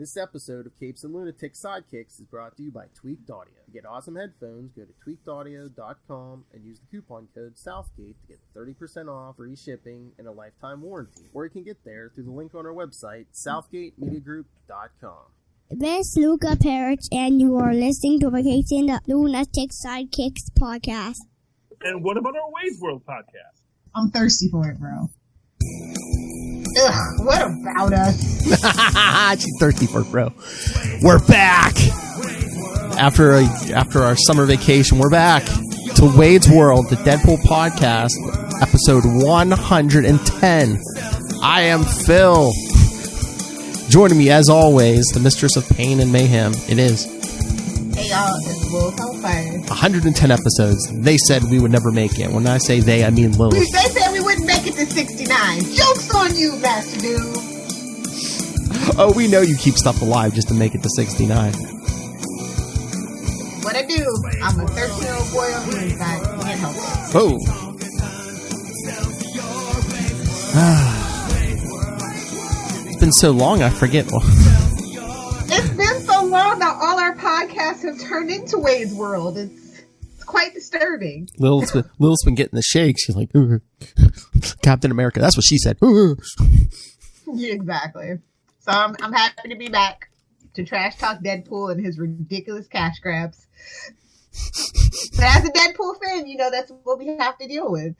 This episode of Capes and Lunatic Sidekicks is brought to you by Tweaked Audio. To get awesome headphones, go to tweakedaudio.com and use the coupon code Southgate to get 30% off, free shipping, and a lifetime warranty. Or you can get there through the link on our website, southgatemediagroup.com. This is Luca Perich, and you are listening to the Capes and Lunatic Sidekicks podcast. And what about our Wade's World podcast? I'm thirsty for it, bro. Ugh, what about us? She's thirsty for it, bro. We're back! After our summer vacation, we're back to Wade's World, the Deadpool podcast, episode 110. I am Phil. Joining me, as always, the mistress of pain and mayhem. It is. Hey, y'all, it's Wolf on Fire. 110 episodes. They said we would never make it. When I say they, I mean Lilith. They said we wouldn't make it to 69. Joke's on you, Master Doom. Oh, we know you keep stuff alive just to make it to 69. What I do, I'm a 13-year-old boy on the inside. Can't help it. Oh. It's been so long, I forget. It's been so long that all our podcasts have turned into Wade's World. It's quite disturbing. Lilith's been getting the shakes. She's like, Captain America. That's what she said. Yeah, exactly. So I'm happy to be back to trash talk Deadpool and his ridiculous cash grabs. But as a Deadpool fan, you know that's what we have to deal with.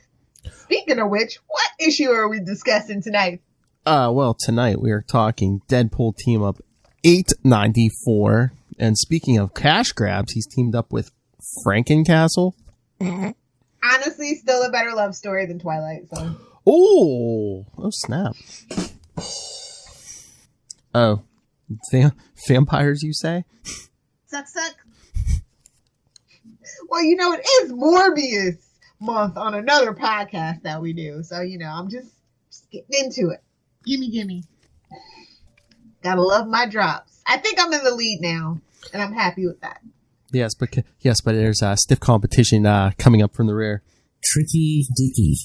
Speaking of which, what issue are we discussing tonight? Well, tonight we are talking Deadpool Team-Up 894. And speaking of cash grabs, he's teamed up with Frankencastle. Honestly, still a better love story than Twilight. So. Oh, snap. Oh, vampires, you say? Suck. Well, you know, it is Morbius month on another podcast that we do. So, you know, I'm just getting into it. Gimme. Gotta love my drops. I think I'm in the lead now, and I'm happy with that. Yes, but there's stiff competition coming up from the rear. Tricky Dicky.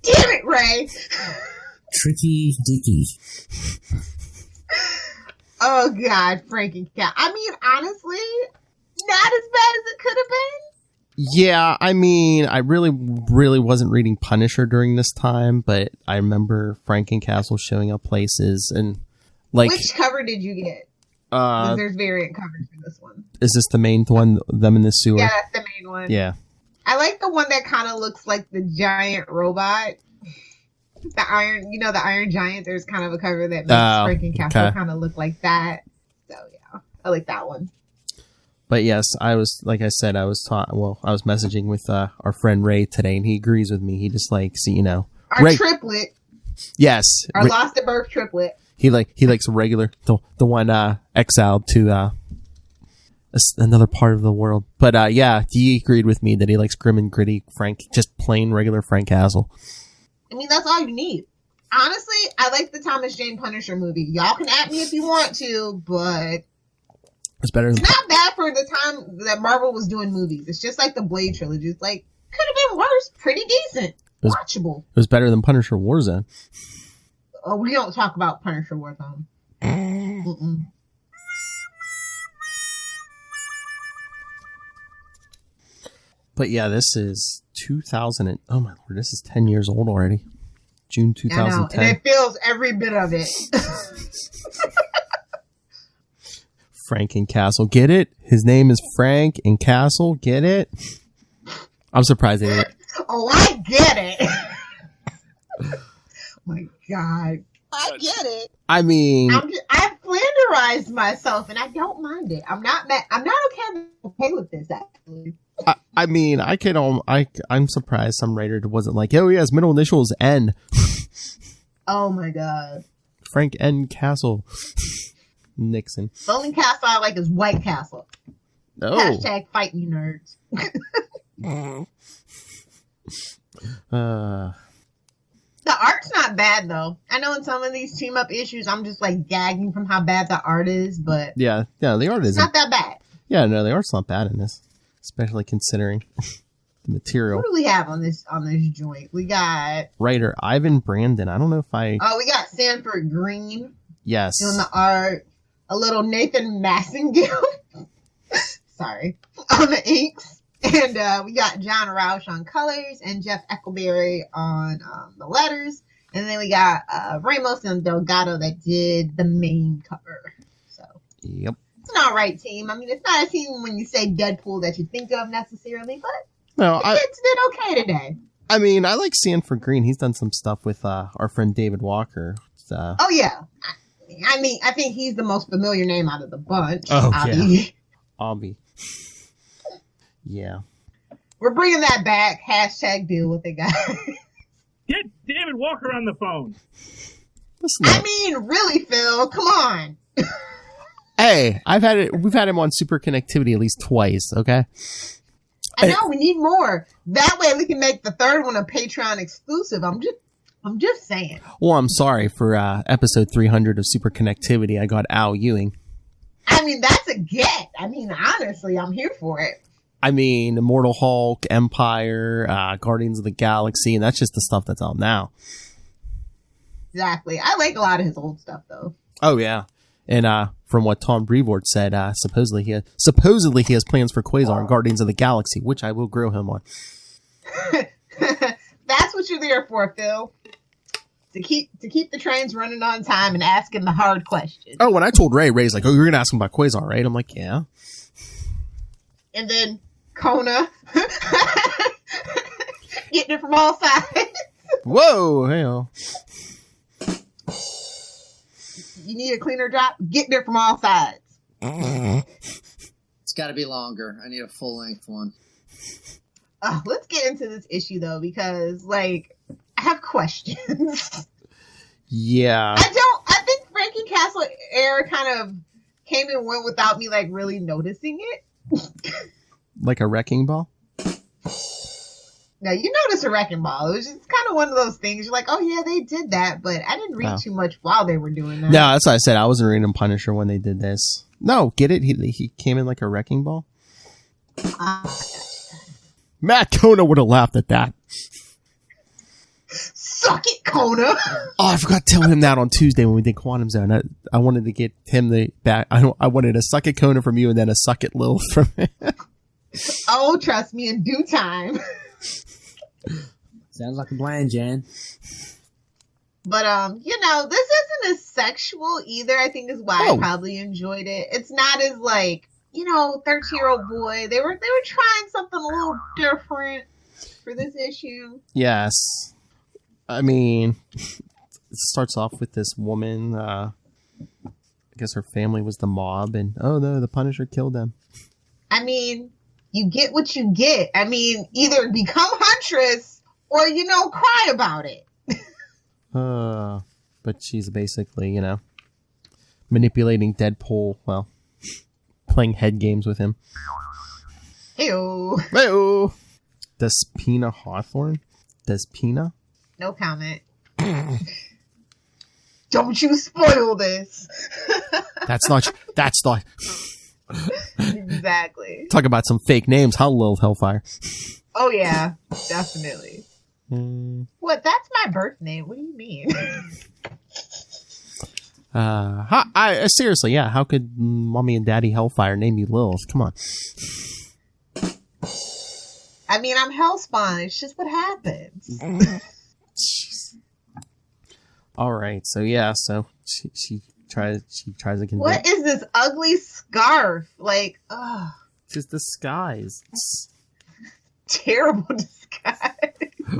Damn it, Ray! Tricky Dicky. Oh, God, Frankencat. I mean, honestly, not as bad as it could have been. Yeah, I mean, I really wasn't reading Punisher during this time, but I remember Frankencastle showing up places and like. Which cover did you get? Because there's variant covers for this one. Is this the main one? Them in the sewer? Yeah, that's the main one. Yeah. I like the one that kind of looks like the giant robot. The Iron Giant. There's kind of a cover that makes Frankencastle kind of look like that. So yeah, I like that one. But yes, I was messaging with our friend Ray today, and he agrees with me. He just likes, our Ray, triplet. Yes, our lost at birth triplet. He likes regular, the one exiled to another part of the world. But yeah, he agreed with me that he likes grim and gritty just plain regular Frankencastle. I mean, that's all you need. Honestly, I like the Thomas Jane Punisher movie. Y'all can at me if you want to, but it's better. It's not bad for the time that Marvel was doing movies. It's just like the Blade trilogy. It's like, could have been worse. Pretty decent. Watchable. It was better than Punisher Warzone. Oh, we don't talk about Punisher Warzone. Mm-mm. But yeah, this is 2000 oh my lord, this is 10 years old already. June 2010. I know, and it feels every bit of it. Frankencastle, get it? His name is Frank and Castle, get it? I'm surprised they didn't. Oh, I get it. My God, I get it. I mean, I've flanderized myself, and I don't mind it. I'm not mad. I'm not okay with this, actually. I mean, I'm surprised some writer wasn't like, oh yeah, his middle initial is N. Oh my God. Frank N. Castle. Nixon. The only castle I like is White Castle. Oh. Hashtag fight me nerds. The art's not bad though. I know in some of these team up issues I'm just like gagging from how bad the art is, but yeah, the art is not that bad. Yeah, no, the art's not bad in this. Especially considering the material. What do we have on this joint? We got writer Ivan Brandon. I don't know if we got Sanford Green. Yes. Doing the art. A little Nathan Massengill. Sorry. On the inks. And we got John Roush on colors and Jeff Eckelberry on the letters. And then we got Ramos and Delgado that did the main cover. So Yep. it's an alright team. I mean, it's not a team when you say Deadpool that you think of necessarily, but No, the kids did okay today. I mean, I like Sanford Green. He's done some stuff with our friend David Walker. Oh, yeah. I mean, I think he's the most familiar name out of the bunch. Oh, Abby. yeah. Obby. Yeah. We're bringing that back. Hashtag deal with it, guys. Get David Walker on the phone. Listen I up. mean, really, Phil, come on. Hey, we've had him on Super Connectivity at least twice, okay? I know, we need more. That way we can make the third one a Patreon exclusive. I'm just saying. Well, I'm sorry for episode 300 of Super Connectivity. I got Al Ewing. I mean, that's a get. I mean, honestly, I'm here for it. I mean, Immortal Hulk, Empire, Guardians of the Galaxy, and that's just the stuff that's out now. Exactly. I like a lot of his old stuff, though. Oh, yeah. And from what Tom Brevoort said, supposedly he has plans for Quasar and Guardians of the Galaxy, which I will grill him on. That's what you're there for, Phil. To keep the trains running on time and asking the hard questions. Oh, when I told Ray's like, "Oh, you're gonna ask him about Quasar, right?" I'm like, "Yeah." And then Kona getting it from all sides. Whoa, hell. You need a cleaner drop? Getting it from all sides. It's got to be longer. I need a full-length one. Let's get into this issue, though, because, I have questions. Yeah. I think Frankie Castle Air kind of came and went without me, really noticing it. Like a wrecking ball? Now, you notice a wrecking ball. It was just kind of one of those things. You're like, oh, yeah, they did that, but I didn't read too much while they were doing that. No, that's what I said. I wasn't reading Punisher when they did this. No, get it? He came in like a wrecking ball? Matt Kona would have laughed at that. Suck it, Kona! Oh, I forgot to tell him that on Tuesday when we did Quantum Zone. I wanted to get him the back. I wanted a suck it Kona from you and then a suck it Lil from him. Oh, trust me, in due time. Sounds like a plan, Jan. But, this isn't as sexual either, I think is why I probably enjoyed it. It's not as 13-year-old boy. They were trying something a little different for this issue. Yes. I mean, it starts off with this woman, I guess her family was the mob, and oh no, the Punisher killed them. I mean, you get what you get. I mean, either become Huntress or, cry about it. But she's basically, manipulating Deadpool, well, playing head games with him. Ew. Hey-oh. Despina Hawthorne? Despina? No comment. Don't you spoil this. That's not... Exactly. Talk about some fake names, huh, Lil Hellfire? Oh, yeah. Definitely. What? That's my birth name. What do you mean? Seriously, yeah. How could Mommy and Daddy Hellfire name you Lil? Come on. I mean, I'm Hellspawn. It's just what happens. All right. So yeah. So she tries to convince. What is this ugly scarf? Just disguise. Terrible disguise.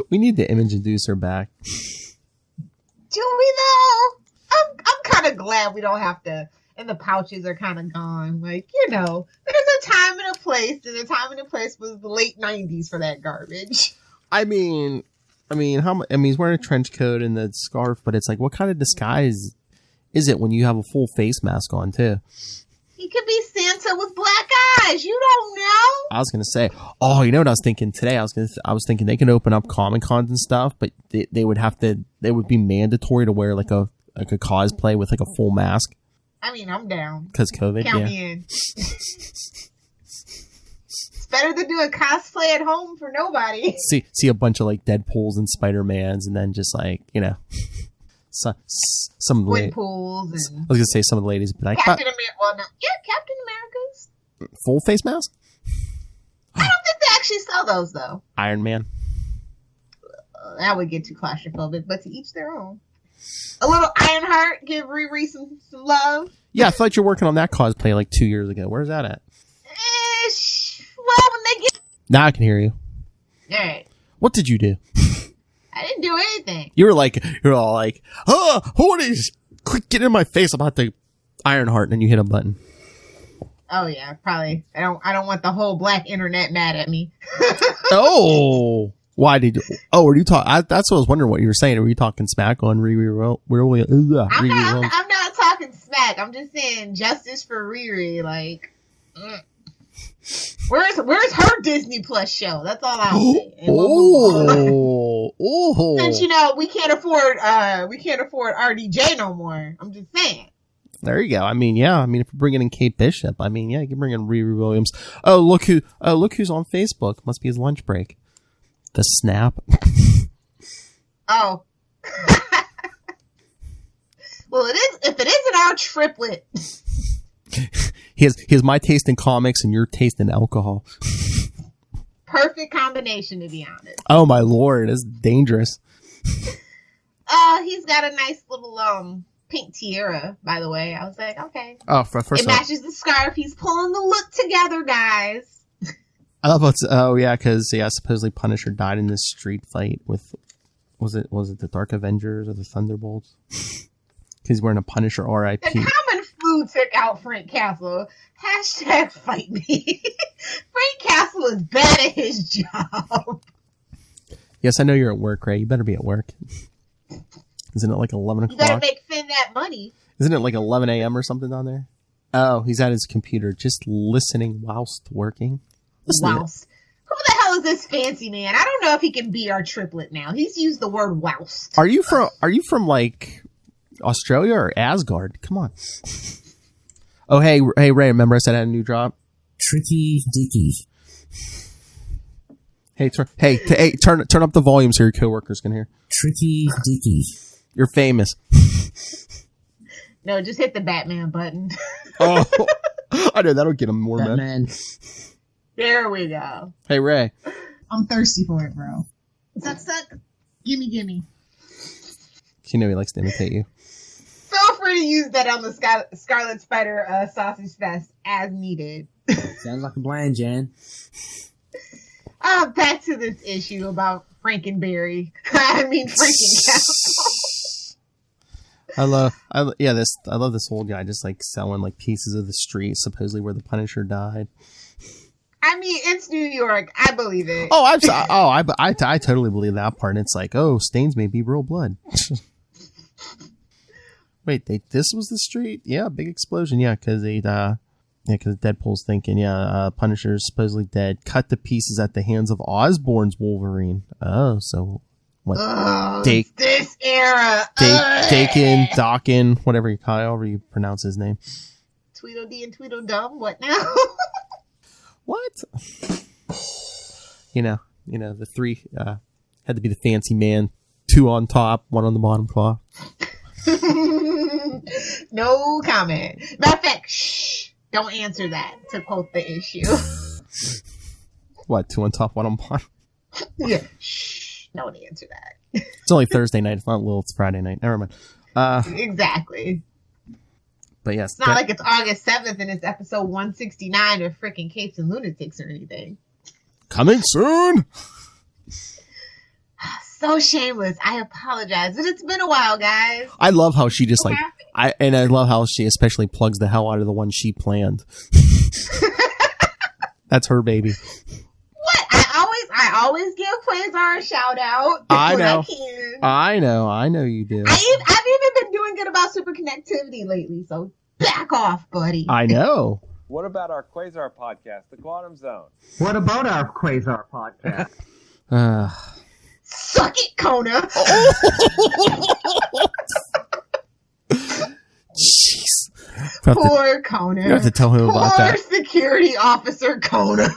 We need to image induce her back. Do we though? I'm kind of glad we don't have to. And the pouches are kind of gone. There's a time and a place, and the time and the place was the late 90s for that garbage. I mean, he's wearing a trench coat and the scarf, but it's like, what kind of disguise is it when you have a full face mask on too? He could be Santa with black eyes. You don't know. I was gonna say, you know what I was thinking today? I was thinking they can open up Comic Cons and stuff, but they would be mandatory to wear like a cosplay with like a full mask. I mean, I'm down. Because COVID, Count me in. It's better than doing cosplay at home for nobody. See a bunch of like Deadpools and Spider-Mans, and then just some Wind pools and I was gonna say some of the ladies, but Captain America. Well, no, yeah, Captain America's. Full face mask. I don't think they actually sell those though. Iron Man. That would get too claustrophobic, but to each their own. A little Ironheart, give Riri some love. Yeah, I thought you were working on that cosplay like 2 years ago. Where's that at? Well, when they get... Now I can hear you. All right. What did you do? I didn't do anything. You're all like, oh, what is? Quick, get in my face about the Ironheart, and then you hit a button. Oh yeah, probably. I don't want the whole black internet mad at me. Oh, why did you? Oh, were you talking? That's what I was wondering what you were saying. Were you talking smack on Riri? I'm not talking smack. I'm just saying justice for Riri. Like, where's her Disney Plus show? That's all I'm saying. Oh. Since we can't afford RDJ no more. I'm just saying. There you go. I mean, yeah. I mean, if you're bringing in Kate Bishop, I mean, yeah, you can bring in Riri Williams. Oh, look who's on Facebook. Must be his lunch break. The snap. Oh. Well, it is. If it isn't our triplet. He has my taste in comics and your taste in alcohol. Perfect combination, to be honest. Oh my lord, it's dangerous. He's got a nice little pink tiara, by the way. I was like, okay. Oh, first it matches the scarf. He's pulling the look together, guys. I love what's. Oh yeah, because supposedly Punisher died in this street fight with. Was it the Dark Avengers or the Thunderbolts? Because he's wearing a Punisher RIP. The common flu took out Frank Castle. # fight me. Frank Castle is bad at his job. Yes, I know you're at work, Ray. You better be at work. Isn't it like 11 o'clock? You better make Finn that money. Isn't it like 11 a.m. or something down there? Oh, he's at his computer just listening whilst working. Whilst. Who the hell is this fancy man? I don't know if he can be our triplet now. He's used the word whilst. Are you from like Australia or Asgard? Come on. Oh, hey, Ray, remember I said I had a new drop? Tricky Dicky. Hey, turn up the volume so your coworkers can hear. Tricky Dicky. You're famous. No, just hit the Batman button. Oh, I know that'll get him more Batman. There we go. Hey, Ray. I'm thirsty for it, bro. Suck. Gimme. You know he likes to imitate you. Feel free to use that on the Scarlet Spider Sausage Fest as needed. Sounds like a plan, Jan. Back to this issue about Frankenberry. Frankencastle. I love this old guy just like selling like pieces of the street, supposedly where the Punisher died. I mean, it's New York. I believe it. Oh, I totally believe that part. And it's like, oh, stains may be real blood. Wait, this was the street? Yeah, big explosion. Yeah, because Deadpool's thinking, Punisher's supposedly dead, cut to pieces at the hands of Osborn's Wolverine. Oh, so what? This era. Dakin, Dawkin, whatever you pronounce his name. Tweedledee and Tweedledum. What now? What? The three had to be the fancy man, 2 on top, 1 on the bottom claw. No comment. Matter of fact, shh. Don't answer that, to quote the issue. What, 2 on top, 1 on bottom? Yeah. Shh. Don't answer that. It's only Thursday night. It's not it's Friday night. Never mind. Exactly. But yes. It's not like it's August 7th and it's episode 169 of freaking Capes and Lunatics or anything. Coming soon! So shameless. I apologize. But it's been a while, guys. I love how she just I love how she especially plugs the hell out of the one she planned. That's her baby. What? I always give Quasar a shout out. I know. I know you do. I've even been doing good about super connectivity lately, so back off, buddy. I know. What about our Quasar podcast, The Quantum Zone? What about our Quasar podcast? Suck it, Kona. Jeez. Poor Kona. You have to tell him about that. Poor security officer Kona.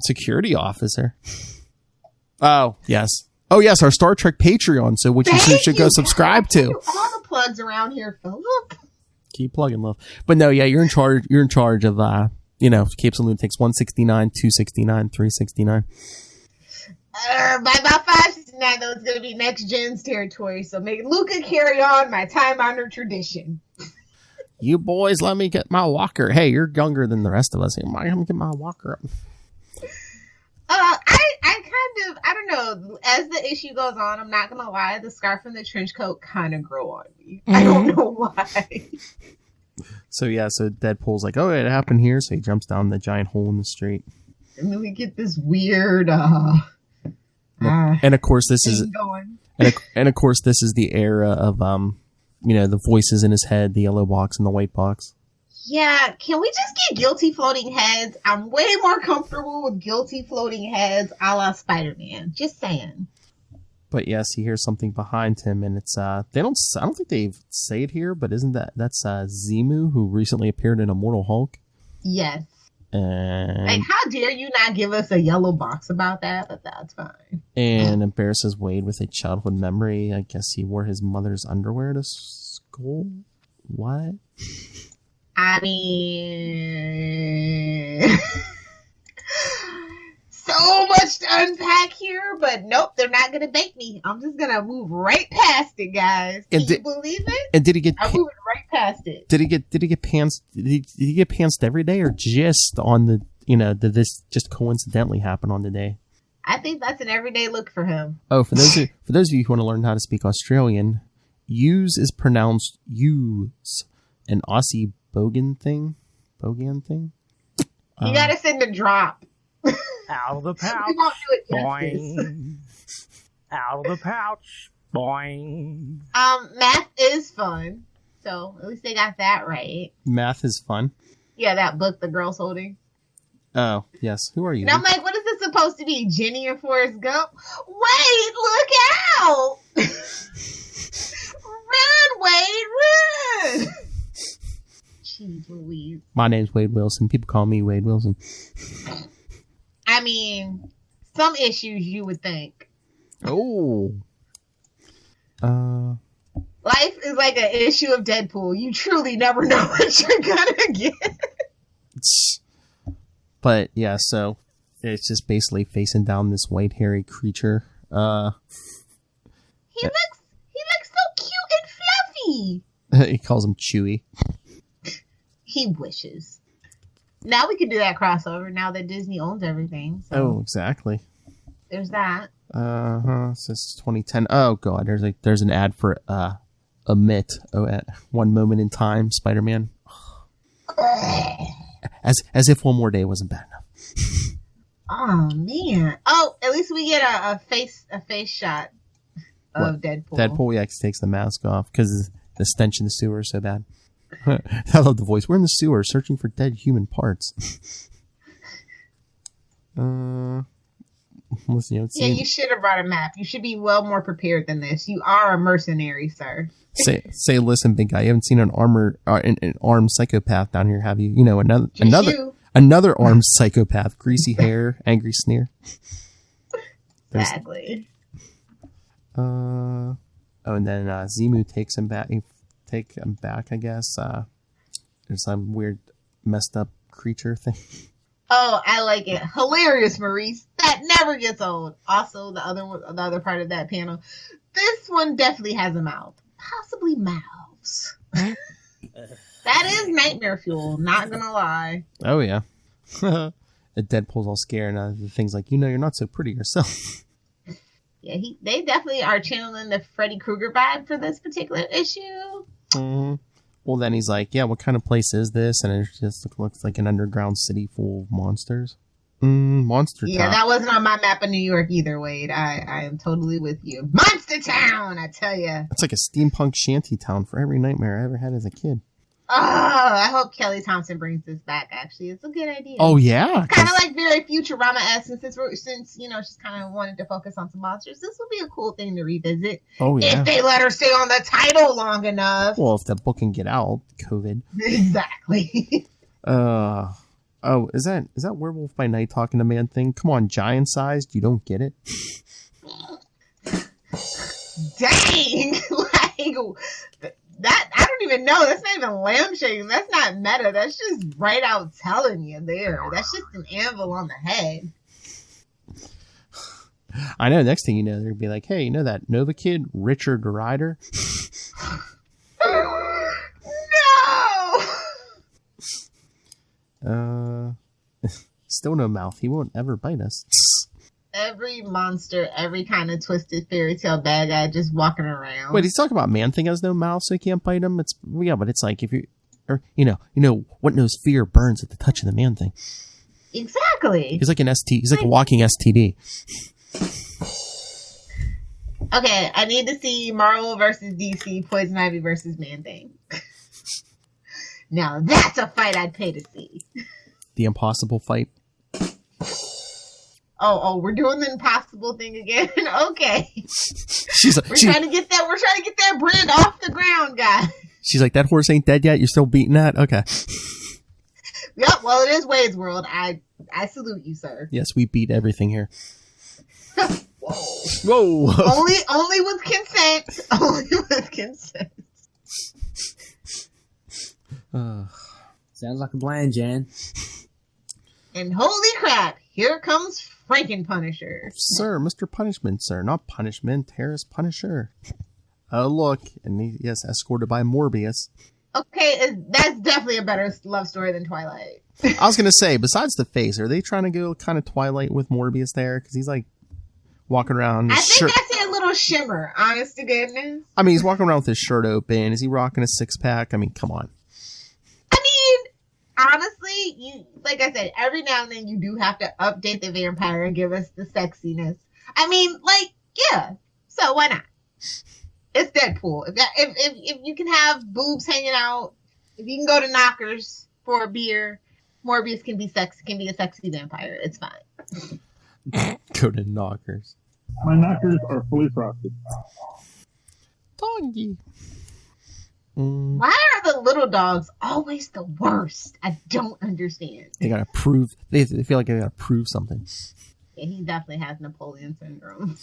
Security officer? Oh, yes. Oh, yes, our Star Trek Patreon, so which you should go subscribe to. All the plugs around here, Philip. Keep plugging, love. But no, yeah, you're in charge. You're in charge of, Capes and Lunatics 169, 269, 369. By about 569, though, it's going to be next gen's territory. So make Luca carry on my time-honored tradition. You boys, let me get my walker. Hey, you're younger than the rest of us. Let me get my walker up. I don't know. As the issue goes on, I'm not gonna lie, the scarf and the trench coat kind of grow on me. I don't know why. So Deadpool's like, oh, it happened here. So he jumps down the giant hole in the street. And then we get this weird, and of course this is going. and of course this is the era of the voices in his head, the yellow box and the white box. Yeah, can we just get guilty floating heads? I'm way more comfortable with guilty floating heads a la Spider-Man. Just saying. But yes, he hears something behind him, and it's I don't think they say it here, but that's Zemu, who recently appeared in Immortal Hulk. Yes. And like, how dare you not give us a yellow box about that? But that's fine. And embarrasses Wade with a childhood memory. I guess he wore his mother's underwear to school. What? I mean, so much to unpack here, but nope, they're not going to bake me. I'm just going to move right past it, guys. Can you believe it? And did he get? I'm moving right past it. Did he get pants? Did he get pantsed every day, or just on the? Did this just coincidentally happen on the day? I think that's an everyday look for him. Oh, for those of you who want to learn how to speak Australian, use is pronounced use. An Aussie Bogan thing. You gotta send a drop. Out of the pouch. We won't do it Boing. Out of the pouch. Boing. Math is fun. So at least they got that right. Math is fun. Yeah, that book the girl's holding. Oh, yes. Who are you? And I'm like, what is this supposed to be? Jenny or Forrest Gump? Wait, look out! Run, Wade, run! Jeez Louise. My name's Wade Wilson. People call me Wade Wilson. I mean, some issues you would think. Oh. Life is like an issue of Deadpool. You truly never know what you're gonna get. But yeah, so it's just basically facing down this white hairy creature. He looks so cute and fluffy. He calls him Chewy. He wishes. Now we can do that crossover now that Disney owns everything. So oh, exactly. There's that. Since 2010. Oh god, there's an ad for Omit. Oh, at One Moment in Time, Spider-Man. As if one more day wasn't bad enough. Oh man. Oh, at least we get a face shot of Deadpool. Deadpool, yeah, takes the mask off because the stench in the sewer is so bad. I love the voice. We're in the sewer searching for dead human parts. Listen, you should have brought a map. You should be well more prepared than this. You are a mercenary, sir. Say, listen, big guy. You haven't seen an armed psychopath down here, have you? Another armed psychopath. Greasy hair, angry sneer. Exactly. And then Zemu takes him back. Take him back, I guess. There's some weird, messed up creature thing. Oh, I like it. Hilarious, Maurice. That never gets old. Also, the other part of that panel. This one definitely has a mouth. Possibly mouths. That is nightmare fuel, not gonna lie. Oh, yeah. Deadpool's all scared, and the thing's like, you're not so pretty yourself. Yeah, they definitely are channeling the Freddy Krueger vibe for this particular issue. Mm-hmm. Well, then he's like, yeah, what kind of place is this? And it just looks like an underground city full of monsters. Monster Town. Yeah, that wasn't on my map of New York either, Wade. I am totally with you. Monster Town, I tell you. It's like a steampunk shanty town for every nightmare I ever had as a kid. Oh, I hope Kelly Thompson brings this back, actually. It's a good idea. Oh, yeah. Kind of like very Futurama-esque, since she's kind of wanted to focus on some monsters. This would be a cool thing to revisit. Oh, yeah. If they let her stay on the title long enough. Well, if the book can get out, COVID. Exactly. Oh, is that Werewolf by Night talking to Man thing? Come on, giant-sized, you don't get it? Dang! Like, that, I don't even know. That's not even lampshading. That's not meta. That's just right out telling you there. That's just an anvil on the head. I know. Next thing you know, they're gonna be like, "Hey, you know that Nova kid, Richard Ryder?" No. Still no mouth. He won't ever bite us. Every monster, every kind of twisted fairy tale bad guy just walking around. Wait, he's talking about Man-Thing has no mouth, so he can't bite him. It's but it's like if you, or you know what knows fear burns at the touch of the Man-Thing. Exactly. He's like an ST. He's like a walking STD. Okay, I need to see Marvel versus DC, Poison Ivy versus Man-Thing. Now that's a fight I'd pay to see. The impossible fight. Oh, we're doing the impossible thing again. Okay. We're trying to get that brand off the ground, guys. She's like, that horse ain't dead yet. You're still beating that? Okay. Yep. Well, it is Wade's World. I salute you, sir. Yes, we beat everything here. Whoa. Only with consent. Only with consent. Sounds like a plan, Jan. And holy crap, here comes Franken Punisher. Sir, Mr. Punishment, sir. Not punishment. Harris Punisher. Oh, look. And yes, escorted by Morbius. Okay, that's definitely a better love story than Twilight. I was going to say, besides the face, are they trying to go kind of Twilight with Morbius there? Because he's like walking around. I think I see a little shimmer, honest to goodness. I mean, he's walking around with his shirt open. Is he rocking a six-pack? I mean, come on. I mean, honestly, like I said, every now and then you do have to update the vampire and give us the sexiness. I mean, like, yeah. So why not? It's Deadpool. If you can have boobs hanging out, if you can go to Knockers for a beer, Morbius can be a sexy vampire. It's fine. Go to Knockers. My knockers are fully frosted. Doggy. Why are the little dogs always the worst? I don't understand. They gotta prove. They feel like they gotta prove something. Yeah, he definitely has Napoleon syndrome.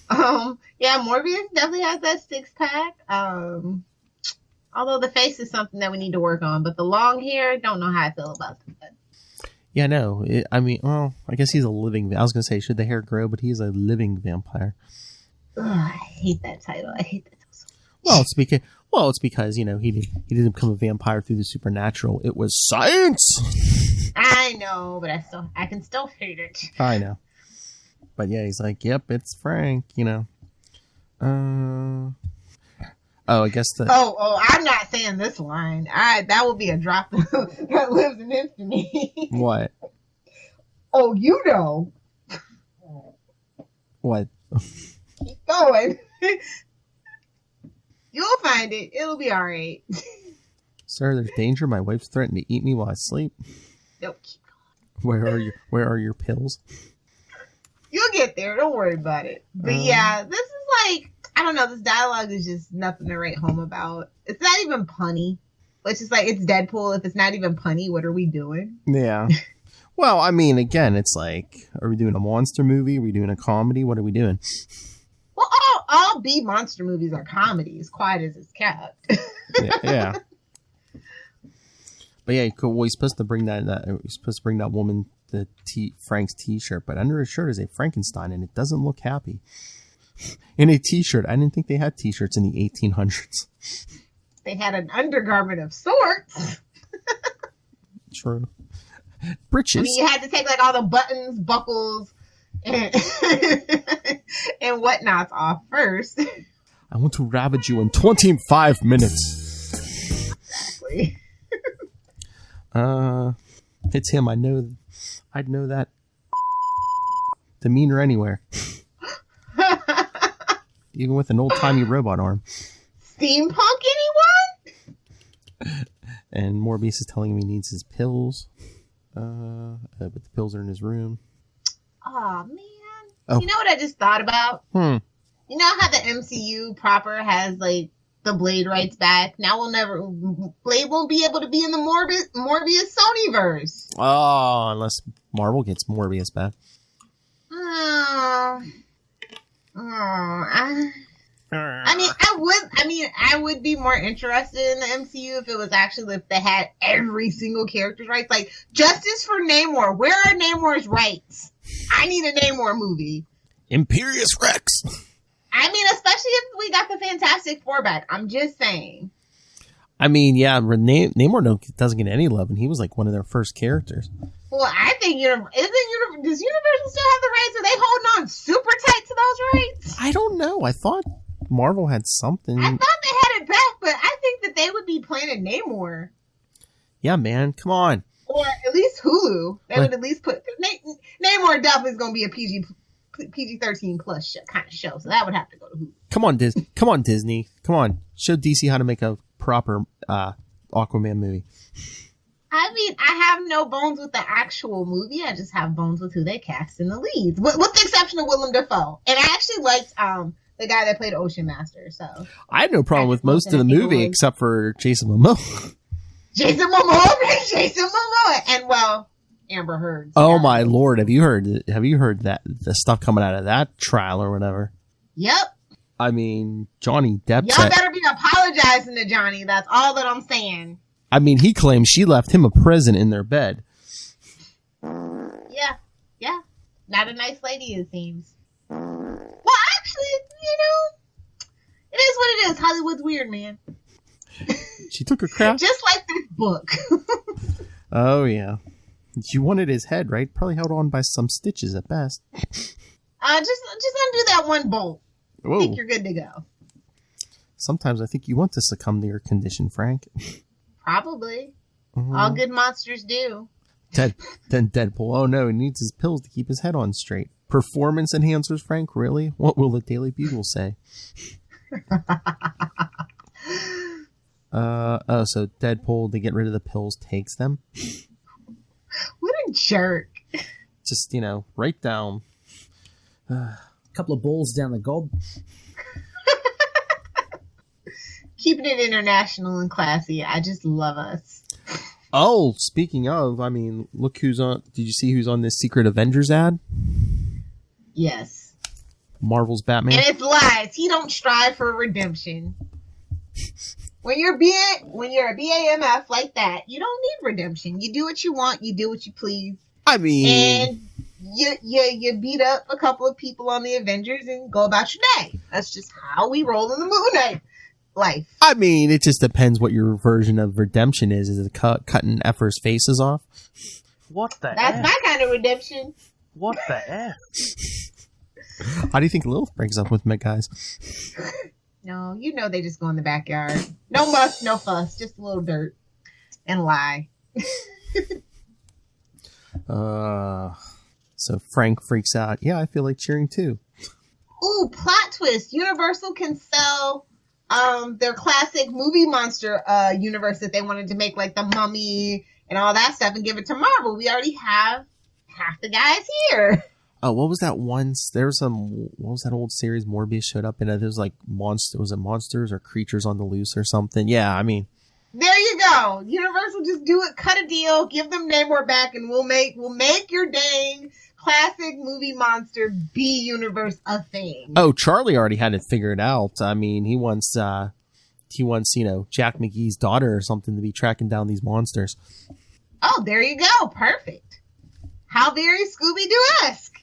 Yeah, Morbius definitely has that six-pack. Although the face is something that we need to work on, but the long hair, don't know how I feel about that. Yeah, no. I guess he's a living. I was gonna say, should the hair grow? But he's a living vampire. Ugh, I hate that title. I hate that title so much. It's because he didn't become a vampire through the supernatural. It was science. I know, but I can still hate it. I know. But yeah, he's like, yep, it's Frank, I guess I'm not saying this line. That will be a drop that lives in infamy. What? Oh, you know. What? Keep going. You'll find it. It'll be alright. Sir, there's danger. My wife's threatened to eat me while I sleep. Nope, keep going. Where are your pills? You'll get there. Don't worry about it. But yeah, this is like, I don't know. This dialogue is just nothing to write home about. It's not even punny. It's just like, it's Deadpool. If it's not even punny, what are we doing? Yeah. Well, I mean, again, it's like, are we doing a monster movie? Are we doing a comedy? What are we doing? Well, all B monster movies are comedies, quiet as it's kept. Yeah. But yeah, cool. Well, he's supposed to bring that woman Frank's T-shirt, but under his shirt is a Frankenstein, and it doesn't look happy. In a T-shirt, I didn't think they had T-shirts in the 1800s. They had an undergarment of sorts. True. Breeches. I mean, you had to take like all the buttons, buckles, and and whatnots off first. I want to ravage you in 25 minutes. Exactly. It's him. I'd know that demeanor anywhere. Even with an old-timey robot arm. Steampunk, anyone? And Morbius is telling him he needs his pills. But the pills are in his room. Oh, man. Oh. You know what I just thought about? You know how the MCU proper has, like, the Blade rights back? Now Blade won't be able to be in the Morbius Sonyverse. Oh, unless Marvel gets Morbius back. I would be more interested in the MCU if it was actually if they had every single character's rights. Like, justice for Namor. Where are Namor's rights? I need a Namor movie. Imperious Rex. I mean, especially if we got the Fantastic Four back. I'm just saying. I mean, yeah, Namor doesn't get any love, and he was like one of their first characters. Well, I think does Universal still have the rights? Are they holding on super tight to those rights? I don't know. I thought Marvel had something. I thought they had it back, but I think that they would be planning Namor. Yeah, man, come on. Or at least Hulu. They would at least put Namor definitely is going to be a PG-13 plus kind of show, so that would have to go to Hulu. Come on, Disney. Come on, show DC how to make a proper Aquaman movie. I mean, I have no bones with the actual movie. I just have bones with who they cast in the leads, with the exception of Willem Dafoe. And I actually liked the guy that played Ocean Master. So I had no problem with most of the movie except for Jason Momoa. Jason Momoa, and well, Amber Heard. Oh my lord! Have you heard that the stuff coming out of that trial or whatever? Yep. I mean, Johnny Depp. Y'all better be apologizing to Johnny. That's all that I'm saying. I mean, he claims she left him a present in their bed. Yeah. Not a nice lady, it seems. Well, actually, it is what it is. Hollywood's weird, man. She took a crap. Just like this book. Oh, yeah. You wanted his head, right? Probably held on by some stitches at best. Just undo that one bolt. Whoa. I think you're good to go. Sometimes I think you want to succumb to your condition, Frank. Probably. All good monsters do. Then Deadpool. Oh no, he needs his pills to keep his head on straight. Performance enhancers, Frank? Really? What will the Daily Bugle say? So Deadpool, to get rid of the pills, takes them. What a jerk. Just, right down. A couple of balls down the gob. Keeping it international and classy. I just love us. Oh, speaking of, I mean, look who's on. Did you see who's on this Secret Avengers ad? Yes. Marvel's Batman. And it's lies. He don't strive for redemption. When you're a BAMF like that, you don't need redemption. You do what you want. You do what you please. I mean, and you beat up a couple of people on the Avengers and go about your day. That's just how we roll in the Moon Knight life. I mean, it just depends what your version of redemption is. Is it cutting Effer's faces off? That's my kind of redemption. What the F? How do you think Lilith breaks up with Meg, guys? No, they just go in the backyard. No muss, no fuss, just a little dirt and lie. So Frank freaks out. Yeah, I feel like cheering too. Ooh, plot twist. Universal can sell their classic movie monster universe that they wanted to make, like the Mummy and all that stuff, and give it to Marvel. We already have half the guys here. Oh, what was that once? What was that old series Morbius showed up in? It was like was it monsters or creatures on the loose or something? Yeah, I mean. There you go. Universal, just do it. Cut a deal. Give them Namor back, and we'll make your dang classic movie monster B universe a thing. Oh, Charlie already had it figured out. I mean, he wants Jack McGee's daughter or something to be tracking down these monsters. Oh, there you go. Perfect. How very Scooby-Doo-esque.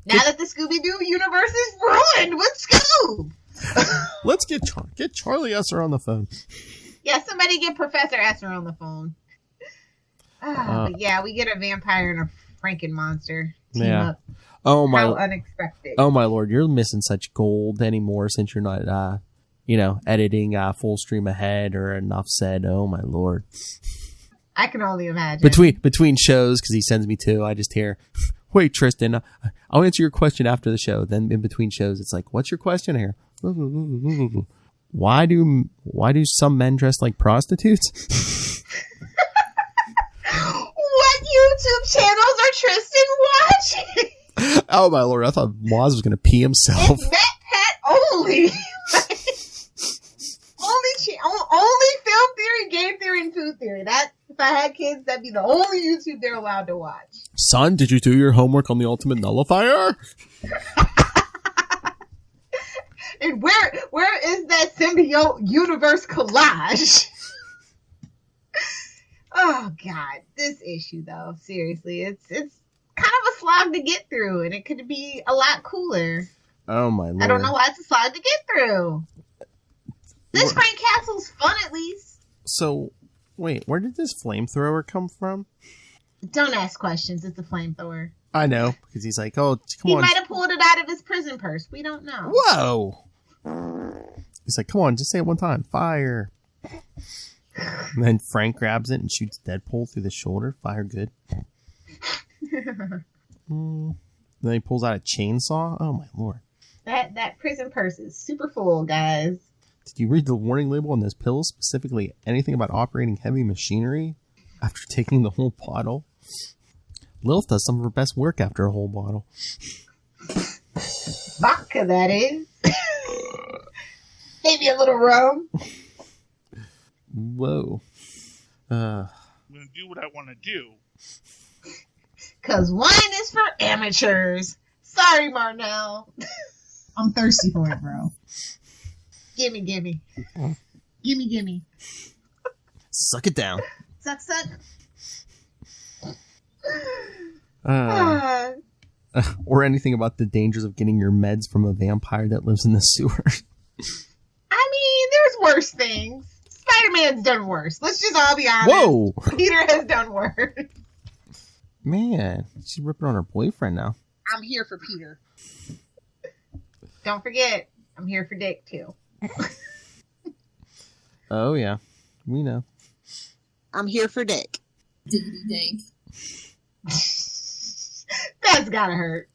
Now that the Scooby-Doo universe is ruined with Scoob. Let's get Charlie Esser on the phone. Yeah, somebody get Professor Esser on the phone. But yeah, we get a vampire and a Franken monster team up. Oh my! How unexpected. Oh my lord, you're missing such gold anymore since you're not, editing full stream ahead or enough said. Oh my lord. I can only imagine. Between shows, because he sends me to, I just hear, wait, Tristan, I'll answer your question after the show. Then in between shows, it's like, what's your question here? Why do some men dress like prostitutes? What YouTube channels are Tristan watching? Oh my lord, I thought Moz was going to pee himself. It's MetPat only. Only film theory, game theory, and food theory. That, if I had kids, that'd be the only YouTube they're allowed to watch. Son, did you do your homework on the Ultimate Nullifier? And where is that symbiote universe collage? Oh God, this issue though, seriously, it's kind of a slog to get through, and it could be a lot cooler. Oh my lord! I don't know why it's a slog to get through. This Frank Castle's fun at least. So, wait, where did this flamethrower come from? Don't ask questions. It's a flamethrower. I know, because he's like, oh, come He on. might have pulled it out of his prison purse. We don't know. Whoa! He's like, come on, just say it one time. Fire. And then Frank grabs it and shoots Deadpool through the shoulder. Fire good. Then he pulls out a chainsaw. Oh my lord. That prison purse is super full, guys. Did you read the warning label on those pills? Specifically, anything about operating heavy machinery after taking the whole bottle? Lilith does some of her best work after a whole bottle. Vodka, that is. Maybe a little rum. Whoa. I'm going to do what I want to do. Because wine is for amateurs. Sorry, Marnell. I'm thirsty for it, bro. Gimme. Gimme. Suck it down. Suck. Or anything about the dangers of getting your meds from a vampire that lives in the sewer. I mean, there's worse things. Spider-Man's done worse. Let's just all be honest. Whoa! Peter has done worse. Man, she's ripping on her boyfriend now. I'm here for Peter. Don't forget, I'm here for Dick, too. Oh, yeah. We know. I'm here for Dick. Diggity dink. That's gotta hurt.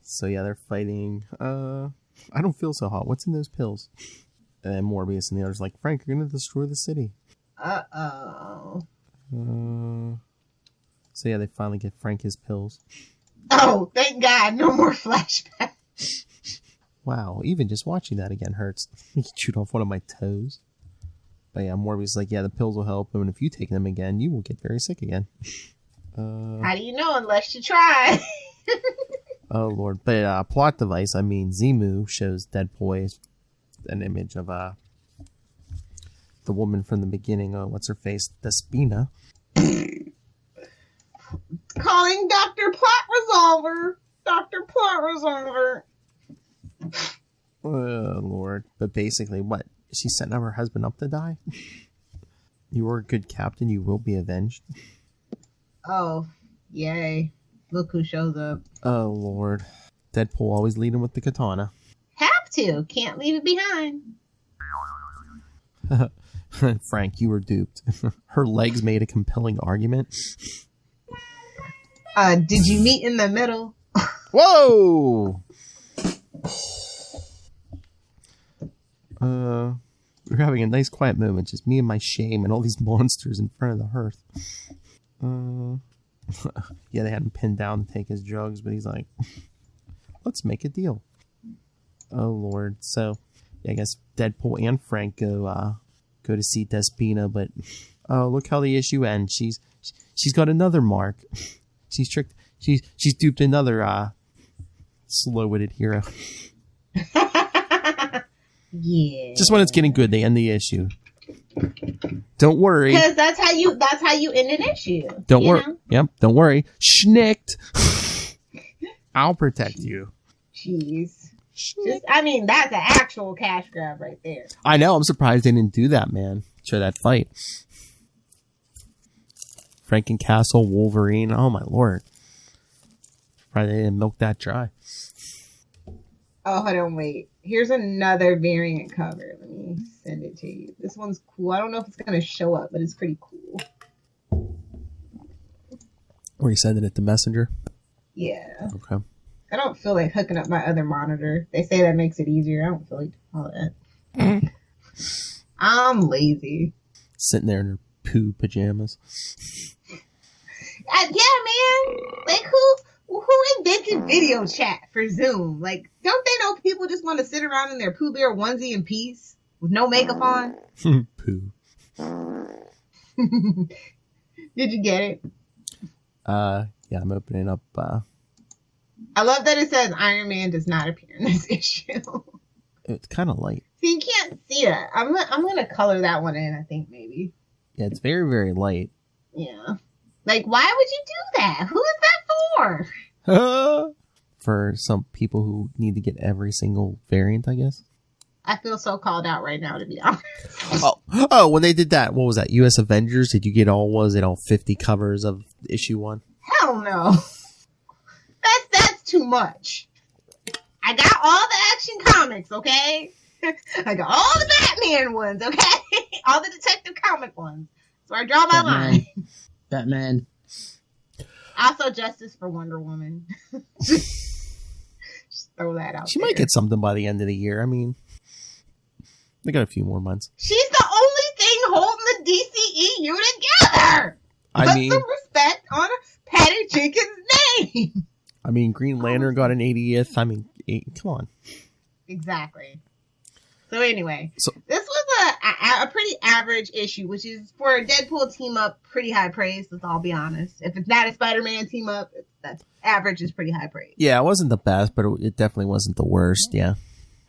So yeah, they're fighting. I don't feel so hot. What's in those pills? And then Morbius and the others like, Frank, you're gonna destroy the city. Uh-oh. So yeah, they finally get Frank his pills. Oh, thank God, no more flashbacks. Wow, even just watching that again hurts. He chewed off one of my toes. But yeah, Morbius is like, yeah, the pills will help him, and if you take them again, you will get very sick again. How do you know unless you try? Oh, Lord. But plot device, I mean, Zemu shows Deadpool an image of the woman from the beginning. What's her face? Despina. Calling Dr. Plot Resolver. Dr. Plot Resolver. Oh, Lord. But basically, what? Is she setting up her husband up to die? You are a good captain. You will be avenged. Oh, yay. Look who shows up. Oh, Lord. Deadpool always leading with the katana. Have to. Can't leave it behind. Frank, you were duped. Her legs made a compelling argument. Did you meet in the middle? Whoa! We're having a nice quiet moment, just me and my shame and all these monsters in front of the hearth. Yeah, they had him pinned down to take his drugs, but he's like, let's make a deal. Oh, Lord. So, yeah, I guess Deadpool and Frank go to see Despina, but oh, look how the issue ends. She's got another mark. She's tricked. She's duped another slow-witted hero. Yeah. Just when it's getting good, they end the issue. Don't worry. Because that's how you end an issue. Don't worry. Yep. Don't worry. Schnicked. I'll protect you. Jeez. That's an actual cash grab right there. I know. I'm surprised they didn't do that, man. Show that fight. Frankencastle, Wolverine. Oh my lord. Surprised they didn't milk that dry. Oh, hold on, wait. Here's another variant cover. Let me send it to you. This one's cool. I don't know if it's going to show up, but it's pretty cool. Were you sending it to Messenger? Yeah. Okay. I don't feel like hooking up my other monitor. They say that makes it easier. I don't feel like all that. I'm lazy. Sitting there in her poo pajamas. Yeah, man. Like, who invented video chat for Zoom? Like, don't they know people just want to sit around in their Pooh Bear onesie in peace with no makeup on? Pooh. Did you get it? Yeah, I'm opening up I love that it says Iron Man does not appear in this issue. It's kind of light. See, you can't see it. I'm gonna color that one in, I think, maybe. Yeah, it's very, very light. Yeah. Like, why would you do that? Who is that for? For some people who need to get every single variant, I guess. I feel so called out right now, to be honest. Oh, when they did that, what was that? U.S. Avengers? Did you get all 50 covers of issue 1? Hell no. That's too much. I got all the Action Comics, okay? I got all the Batman ones, okay? All the Detective Comic ones. So I draw my line. Batman. Also, Justice for Wonder Woman. Just throw that out. She might get something by the end of the year. I mean, they got a few more months. She's the only thing holding the DCEU together. Put some respect on Patty Jenkins' name. I mean, Green Lantern got an 80th. I mean, come on. Exactly. So anyway, this was a pretty average issue, which is for a Deadpool team-up, pretty high praise, I'll be honest. If it's not a Spider-Man team-up, that's average is pretty high praise. Yeah, it wasn't the best, but it definitely wasn't the worst, yeah.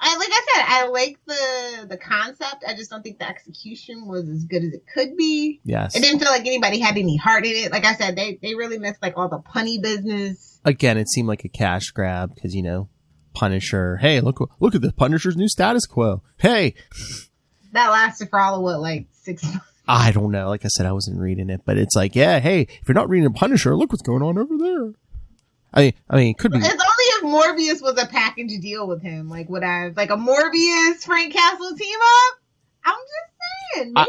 Like I said, I like the concept. I just don't think the execution was as good as it could be. Yes. It didn't feel like anybody had any heart in it. Like I said, they really missed like all the punny business. Again, it seemed like a cash grab because, Punisher. Hey, look at the Punisher's new status quo. Hey. That lasted for all of 6 months? I don't know. Like I said, I wasn't reading it, but it's like, yeah, hey, if you're not reading Punisher, look what's going on over there. I mean, it could be. It's only if Morbius was a package deal with him. Like, would I, like a Morbius Frank Castle team up? I'm just saying, maybe.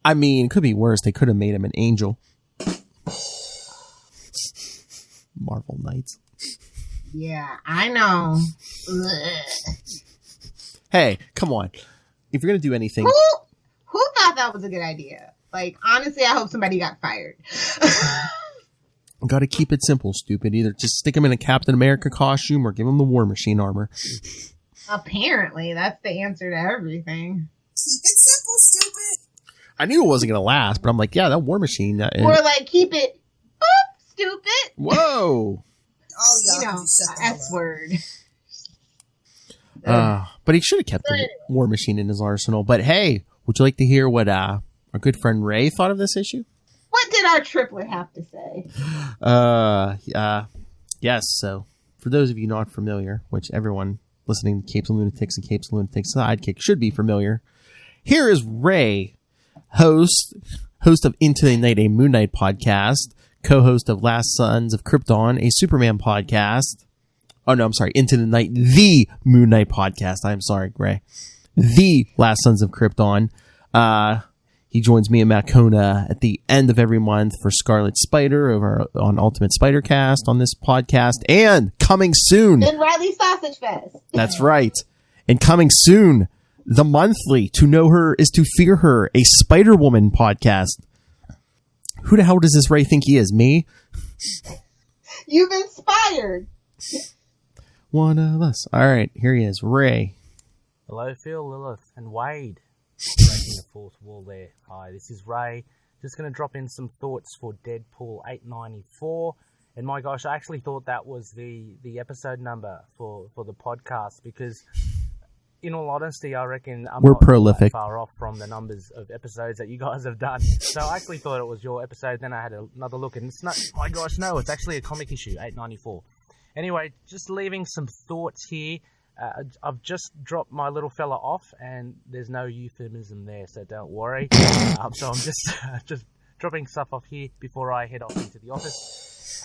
I mean, it could be worse. They could have made him an angel. Marvel Knights. Yeah, I know. Hey, come on. If you're going to do anything. Who thought that was a good idea? Like, honestly, I hope somebody got fired. Got to keep it simple, stupid. Either just stick him in a Captain America costume or give him the War Machine armor. Apparently, that's the answer to everything. Keep it simple, stupid. I knew it wasn't going to last, but I'm like, yeah, that War Machine. Or keep it stupid. Whoa. S word. But he should have kept the War Machine in his arsenal. But hey, would you like to hear what our good friend Ray thought of this issue? What did our triplet have to say? Yes. So, for those of you not familiar, which everyone listening to Capes and Lunatics and Capes and Lunatics Sidekick should be familiar, here is Ray, host of Into the Night, a Moon Knight podcast, co-host of Last Sons of Krypton, a Superman podcast. Oh, no, I'm sorry. Into the Night, the Moon Knight podcast. I'm sorry, Ray. The Last Sons of Krypton. He joins me and Matt Kona at the end of every month for Scarlet Spider over on Ultimate Spider Cast on this podcast. And coming soon. And Riley Sausage Fest. That's right. And coming soon, the monthly To Know Her is to Fear Her, a Spider-Woman podcast. Who the hell does this Ray think he is? Me? You've inspired. One of us. All right, here he is, Ray. Hello, Phil, Lilith, and Wade. Breaking the fourth wall there. Hi, this is Ray. Just going to drop in some thoughts for Deadpool 894. And my gosh, I actually thought that was the episode number for the podcast because, in all honesty, I reckon I'm not prolific. That far off from the numbers of episodes that you guys have done. So I actually thought it was your episode. Then I had another look, and it's not. My gosh, no, it's actually a comic issue, 894. Anyway, just leaving some thoughts here. I've just dropped my little fella off, and there's no euphemism there, so don't worry. So I'm just dropping stuff off here before I head off into the office.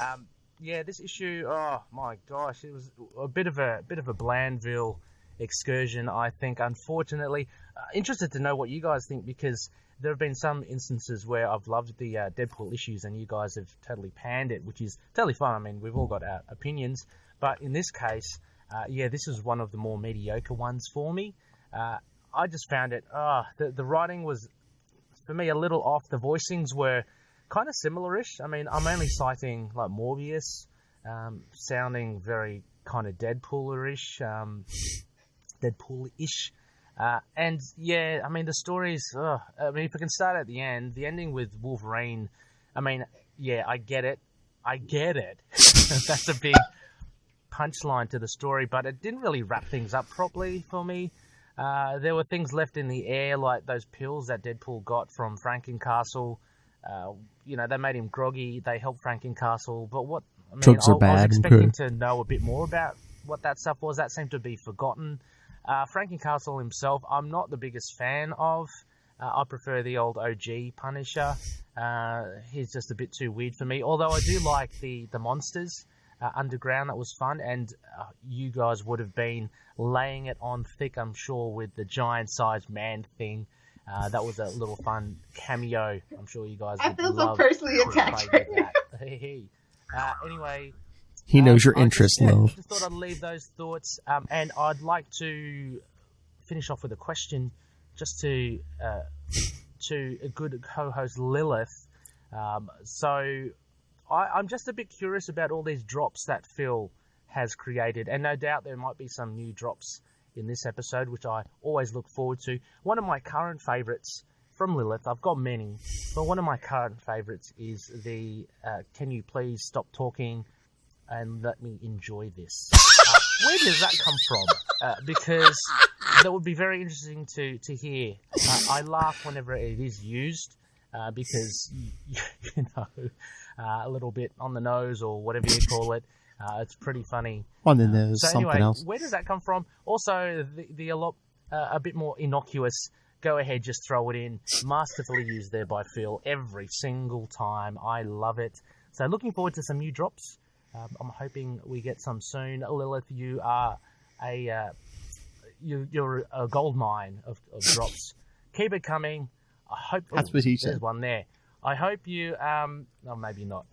This issue, oh my gosh, it was a bit of a Blandville excursion, I think. Unfortunately, interested to know what you guys think because there have been some instances where I've loved the Deadpool issues, and you guys have totally panned it, which is totally fine. I mean, we've all got our opinions, but in this case. This is one of the more mediocre ones for me. I just found it, the writing was, for me, a little off. The voicings were kind of similar-ish. I mean, I'm only citing, like, Morbius, sounding very kind of Deadpool-ish. I mean, the stories, if we can start at the end, the ending with Wolverine, I mean, yeah, I get it. That's a big... punchline to the story, but it didn't really wrap things up properly for me. There were things left in the air, like those pills that Deadpool got from Frankencastle. They made him groggy. They helped Frankencastle, but what? I mean, Drugs are I bad. was expecting to know a bit more about what that stuff was. That seemed to be forgotten. Frankencastle himself, I'm not the biggest fan of. I prefer the old OG Punisher. He's just a bit too weird for me. Although I do like the monsters underground. That was fun, and you guys would have been laying it on thick, I'm sure, with the giant-sized man thing. That was a little fun cameo. I'm sure you guys would feel love so personally attacked right now. Anyway, He knows your interest, love. I just thought I'd leave those thoughts, and I'd like to finish off with a question, just to a good co-host Lilith. So I'm just a bit curious about all these drops that Phil has created, and no doubt there might be some new drops in this episode, which I always look forward to. One of my current favourites from Lilith, I've got many, but one of my current favourites is the "Can you please stop talking and let me enjoy this?" Where does that come from? Because that would be very interesting to hear. I laugh whenever it is used because, a little bit on the nose or whatever you call it. It's pretty funny. On the nose, so something anyway, else. Where does that come from? Also, a bit more innocuous. Go ahead, just throw it in. Masterfully used there by Phil every single time. I love it. So looking forward to some new drops. I'm hoping we get some soon. Lilith, you are you're a gold mine of drops. Keep it coming. I hope That's what he said. There's one there. I hope you, no, maybe not.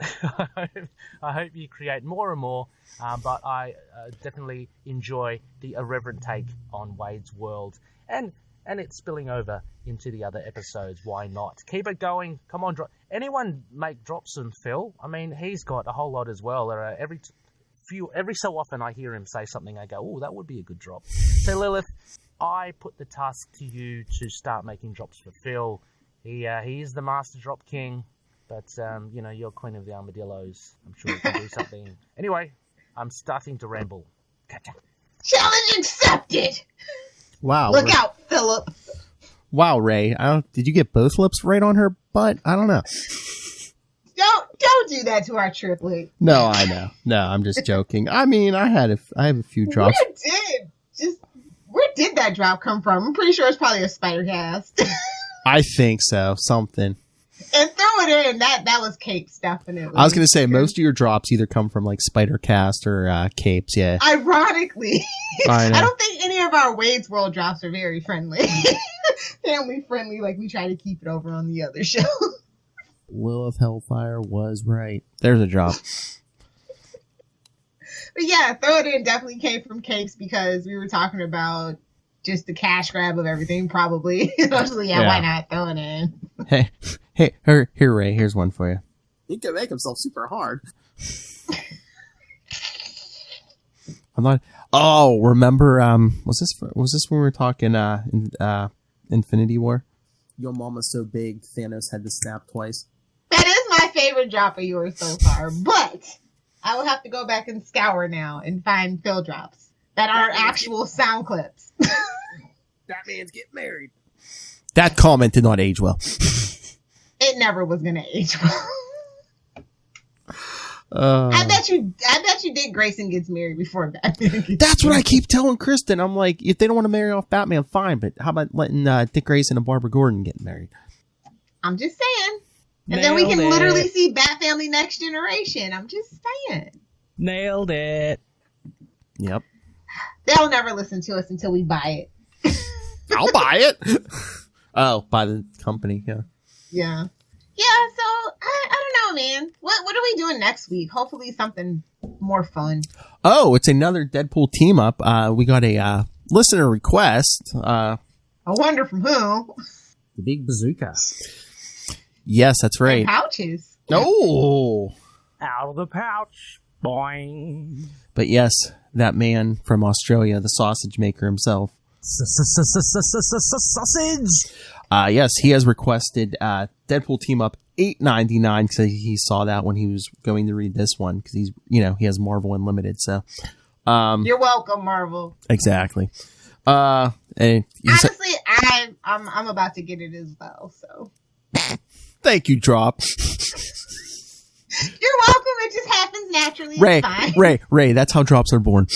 I hope you create more and more, but I definitely enjoy the irreverent take on Wade's World, and it's spilling over into the other episodes. Why not? Keep it going. Come on, anyone make drops and Phil? I mean, he's got a whole lot as well. There are every so often I hear him say something, I go, oh, that would be a good drop. So Lilith, I put the task to you to start making drops for Phil. He is the master drop king, but you're queen of the armadillos. I'm sure you can do something. Anyway, I'm starting to ramble. Gotcha. Challenge accepted. Wow. Look out, Philip. Wow, Ray. Did you get both lips right on her butt? I don't know. Don't do that to our triplet. No, I know. No, I'm just joking. I mean, I have a few drops. Where did that drop come from? I'm pretty sure it's probably a spider cast. I think so. Something. And throw it in. That was capes, definitely. I was going to say, most of your drops either come from like spider cast or capes, yeah. Ironically. I don't think any of our Wade's World drops are very friendly. Family friendly, like we try to keep it over on the other show. Lilith Hellfire was right. There's a drop. But yeah, throw it in definitely came from capes because we were talking about just the cash grab of everything, probably. So I was like, yeah, why not throw it in? Hey, here, Ray. Here's one for you. He can make himself super hard. I'm not. Oh, remember? Was this when we were talking Infinity War? Your mama's so big, Thanos had to snap twice. That is my favorite drop of yours so far, but I will have to go back and scour now and find Phil drops that are actual sound clips. That man's getting married. That comment did not age well. It never was gonna age well. I bet you Dick Grayson gets married before Batman. That's what I keep telling Kristen. I'm like, if they don't want to marry off Batman, fine. But how about letting Dick Grayson and Barbara Gordon get married? I'm just saying. And then we can literally see Bat Family Next Generation. I'm just saying. Nailed it. Yep. They'll never listen to us until we buy it. I'll buy it. Oh, by the company, yeah. Yeah. Yeah, so I don't know, man. What are we doing next week? Hopefully something more fun. Oh, it's another Deadpool team-up. We got a listener request. I wonder from who. The big bazooka. Yes, that's right. And pouches. Oh! Out of the pouch. Boing. But yes, that man from Australia, the sausage maker himself. Sausage! Yes, he has requested Deadpool Team-Up $8.99 because he saw that when he was going to read this one because he has Marvel Unlimited. So You're welcome, Marvel. Exactly. And honestly, I'm about to get it as well. So thank you, Drop. You're welcome. It just happens naturally. Ray, it's fine. Ray. That's how drops are born.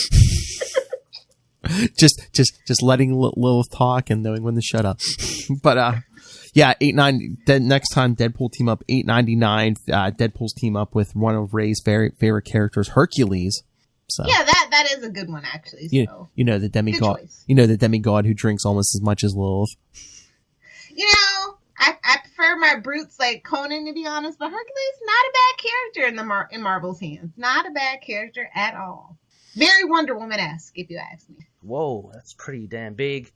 just letting Lilith talk and knowing when to shut up. But yeah, 8.9. Next time, Deadpool team up 8.99. Deadpool's team up with one of Ray's favorite characters, Hercules. So yeah, that is a good one actually. So. You know the demigod. You know the demigod who drinks almost as much as Lilith. You know, I prefer my brutes like Conan, to be honest, but Hercules not a bad character in Marvel's hands. Not a bad character at all. Very Wonder Woman-esque, if you ask me. Whoa, that's pretty damn big.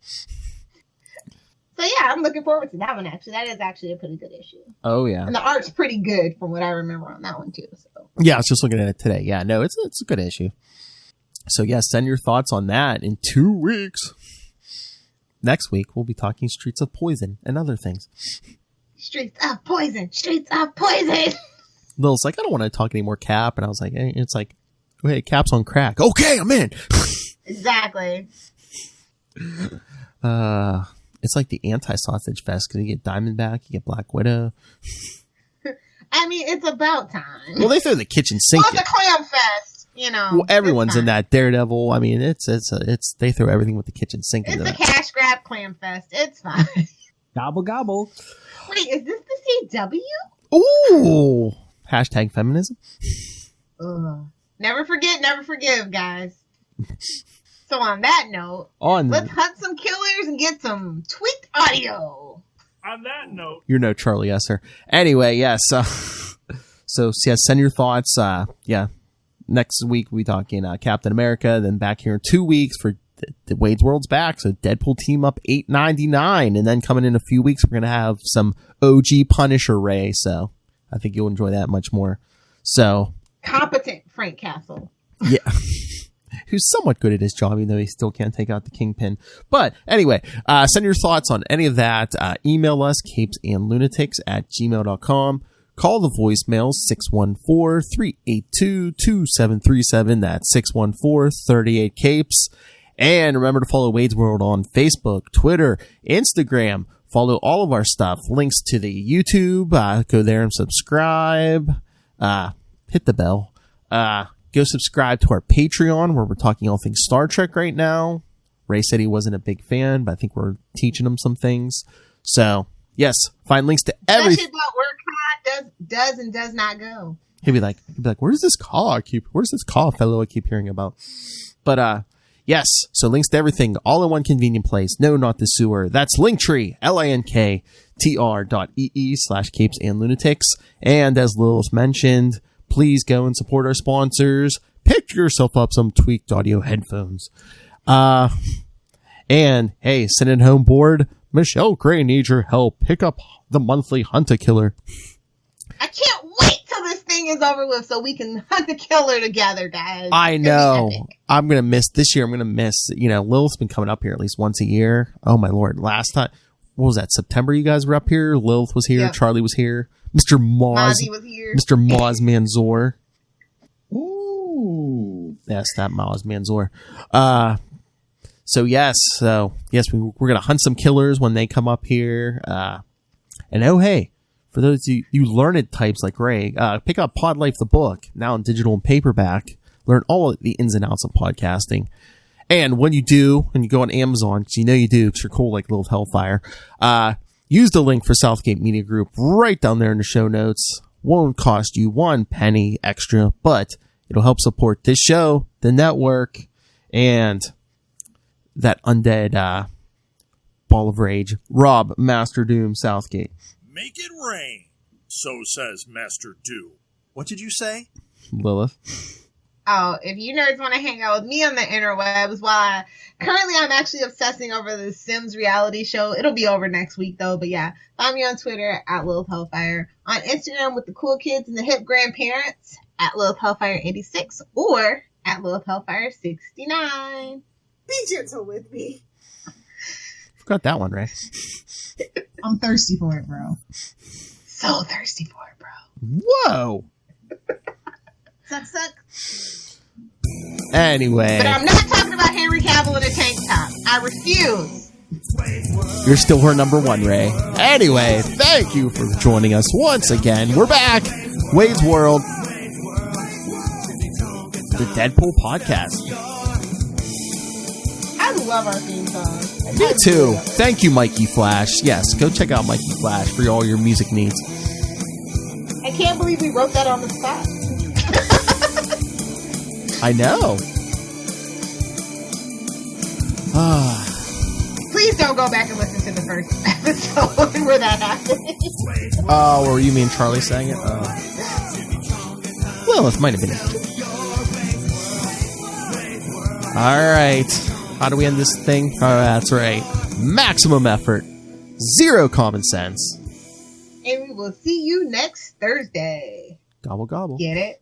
So yeah, I'm looking forward to that one. Actually, that is actually a pretty good issue. Oh yeah, and the art's pretty good from what I remember on that one too. So yeah, I was just looking at it today. Yeah, no, it's a good issue. So yeah, send your thoughts on that in 2 weeks. Next week, we'll be talking Streets of Poison and other things. Streets of Poison! Streets of Poison! Lil's like, I don't want to talk anymore, Cap. And I was like, it's like, hey, Cap's on crack. Okay, I'm in. Exactly. It's like the anti-sausage fest because you get Diamondback, you get Black Widow. I mean, it's about time. Well, they throw the kitchen sink. Well, it's a clam fest. You know, well, everyone's in that. Daredevil. I mean, it's they throw everything with the kitchen sink. It's a cash grab clam fest. It's fine. Gobble gobble. Wait, is this the CW? Ooh. Hashtag feminism. Ugh. Never forget, never forgive, guys. So on that note, let's hunt some killers and get some tweaked audio. On that note, you're no Charlie Esser. Anyway, yes. So yeah, send your thoughts. Yeah. Next week, we'll be talking Captain America. Then back here in 2 weeks for the Wade's World's back. So Deadpool team up 8.99. And then coming in a few weeks, we're going to have some OG Punisher Ray. So I think you'll enjoy that much more. So competent Frank Castle. Yeah. Who's somewhat good at his job, even though he still can't take out the Kingpin. But anyway, send your thoughts on any of that. Email us, capesandlunatics@gmail.com. Call the voicemail 614-382-2737. That's 614-38-CAPES. And remember to follow Wade's World on Facebook, Twitter, Instagram. Follow all of our stuff. Links to the YouTube. Go there and subscribe. Hit the bell. Go subscribe to our Patreon where we're talking all things Star Trek right now. Ray said he wasn't a big fan, but I think we're teaching him some things. So, yes, find links to everything. About where Khan does and does not go. He'd be like, where's this call fellow I keep hearing about? But, yes, so links to everything, all in one convenient place. No, not the sewer. That's Linktree, linktr.ee/capesandlunatics. And as Lilith mentioned, please go and support our sponsors. Pick yourself up some tweaked audio headphones. And hey, send it home board. Michelle Gray needs your help. Pick up the monthly Hunt a Killer. I can't wait till this thing is over with so we can hunt the killer together, guys. I know. I'm going to miss this year. I'm going to miss, Lilith's been coming up here at least once a year. Oh my Lord. Last time, what was that? September you guys were up here. Lilith was here. Yep. Charlie was here. Mr. Moz was here. Mr. Moz Manzor. Ooh. Yes, that Moz Manzor. So yes, we're going to hunt some killers when they come up here. And oh, hey, for those of you learned types like Ray, pick up Pod Life the book, now in digital and paperback. Learn all of the ins and outs of podcasting. And when you go on Amazon, because you do, because you're cool like Little Hellfire, use the link for Southgate Media Group right down there in the show notes. Won't cost you 1 penny extra, but it'll help support this show, the network, and that undead ball of rage. Rob, Master Doom, Southgate. Make it rain, so says Master Doom. What did you say? Lilith. Oh, if you nerds want to hang out with me on the interwebs, currently I'm actually obsessing over the Sims reality show. It'll be over next week though, but yeah, find me on Twitter @Lilith Hellfire, on Instagram with the cool kids and the hip grandparents @Lilith Hellfire 86 or @Lilith Hellfire 69. Be gentle with me. Forgot that one, Ray. I'm thirsty for it, bro. So thirsty for it, bro. Whoa. Suck. Anyway. But I'm not talking about Henry Cavill in a tank top. I refuse. You're still her number one, Ray. Anyway, thank you for joining us once again. We're back. Wade's World. The Deadpool Podcast. I love our theme song. Me too. Thank you, Mikey Flash. Yes, go check out Mikey Flash for all your music needs. I can't believe we wrote that on the spot. I know. Please don't go back and listen to the first episode where that happened. Oh, or you mean Charlie sang it? Well, it might have been it. Alright. How do we end this thing? Oh, that's right. Maximum effort. Zero common sense. And we will see you next Thursday. Gobble, gobble. Get it?